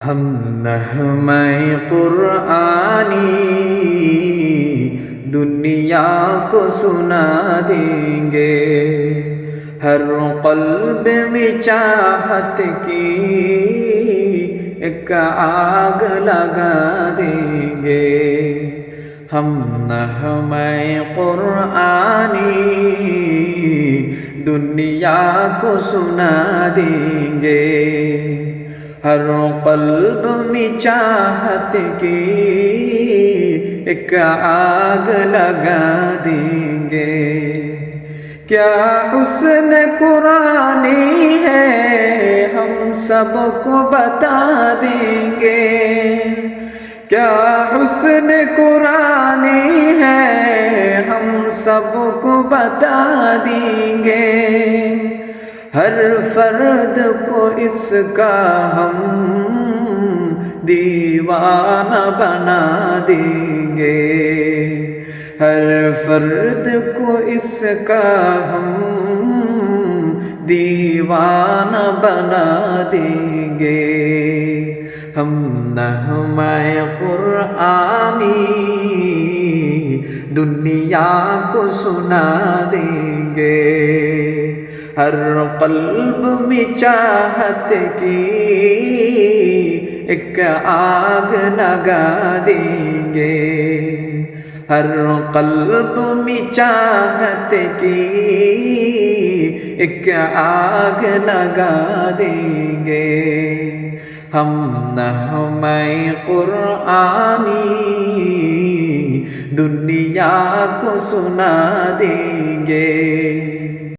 ہم نغمۂ قرآنی دنیا کو سنا دیں گے، ہر قلب میں چاہت کی ایک آگ لگا دیں گے۔ ہم نغمۂ قرآنی دنیا کو سنا دیں گے، ہر قلب میں چاہت کی ایک آگ لگا دیں گے۔ کیا حسن قرآنی ہے ہم سب کو بتا دیں گے، کیا حسن قرآنی ہے ہم سب کو بتا دیں گے۔ ہر فرد کو اس کا ہم دیوانہ بنا دیں گے، ہر فرد کو اس کا ہم دیوانہ بنا دیں گے۔ ہم نغمۂ قرآنی دنیا کو سنا دیں گے، ہر قلب میں چاہت کی ایک آگ لگا دیں گے، ہر قلب میں چاہت کی ایک آگ لگا دیں گے۔ ہم نغمۂ قرآنی دنیا کو سنا دیں گے۔